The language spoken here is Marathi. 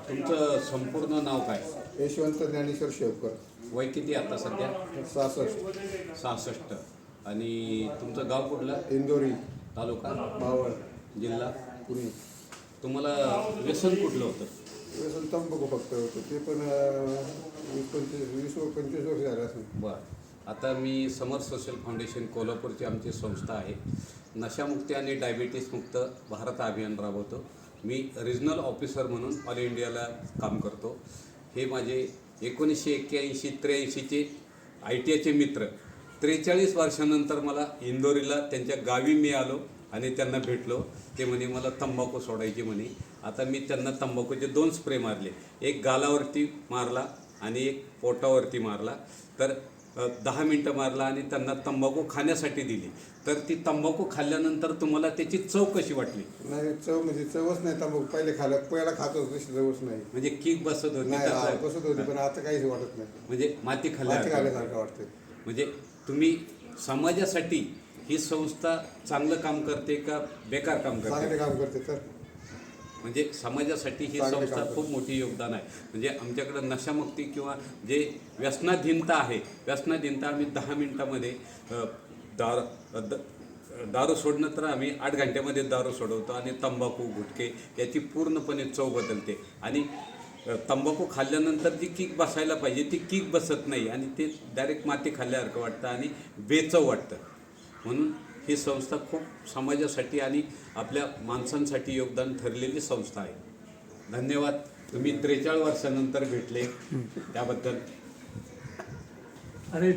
तुमचं संपूर्ण नाव काय? यशवंत ज्ञानेश्वर शेवकर. वय किती आता सध्या? 66. 66. आणि तुमचं गाव कुठलं? इंदोरी तालुका? मावळ जिल्हा? पुणे. तुम्हाला व्यसन कुठलं होतं? व्यसन तंबाखू फक्त होतं, ते पण 20-25 वर्ष झाले असं. बरं. आता मी समर सोशल फाउंडेशन कोल्हापूरची आमची संस्था आहे. नशामुक्ती आणि डायबिटीस मुक्त भारत अभियान राबवतो. मी रिजनल ऑफिसर म्हणून ऑल इंडियाला काम करतो. हे माझे 1981-83चे ITIचे मित्र 43 वर्षानंतर मला इंदोरीला त्यांच्या गावी मी आलो आणि त्यांना भेटलो. ते म्हणे मला तंबाखू सोडायची म्हणे. आता मी त्यांना तंबाखूचे 2 स्प्रे मारले, एक गालावरती मारला आणि एक पोटावरती मारला. तर 10 मिनटं मारला आणि त्यांना तंबाखू खाण्यासाठी दिली. तर ती तंबाखू खाल्ल्यानंतर तुम्हाला त्याची चव कशी वाटली? नाही, चव म्हणजे चवच नाही. तंबाखू पहिले पहिला खात होतो, तशी चवच नाही. म्हणजे किक बसत होती? नाही, बसत होती, पण आता काहीच वाटत नाही. म्हणजे माती खाल्ल्यासारखं वाटतं. म्हणजे तुम्ही समाजासाठी ही संस्था चांगलं काम करते का बेकार काम करते? चांगले काम करते. तर म्हणजे समाजासाठी ही संस्था खूप मोठी योगदान आहे. म्हणजे आमच्याकडं नशामुक्ती किंवा जे व्यसनाधीनता आहे, व्यसनाधीनता आम्ही 10 मिनटामध्ये दारू सोडणं तर आम्ही 8 घंट्यामध्ये दारू सोडवतो. आणि तंबाखू गुटखे याची पूर्णपणे चव बदलते. आणि तंबाखू खाल्ल्यानंतर जी किक बसायला पाहिजे ती किक बसत नाही आणि ते डायरेक्ट माती खाल्ल्यासारखं वाटतं आणि बेचव वाटतं. म्हणून ही संस्था खूप समाजासाठी आणि आपल्या माणसांसाठी योगदान ठरलेली संस्था आहे. धन्यवाद. तुम्ही 43 वर्षानंतर भेटले त्याबद्दल. अरे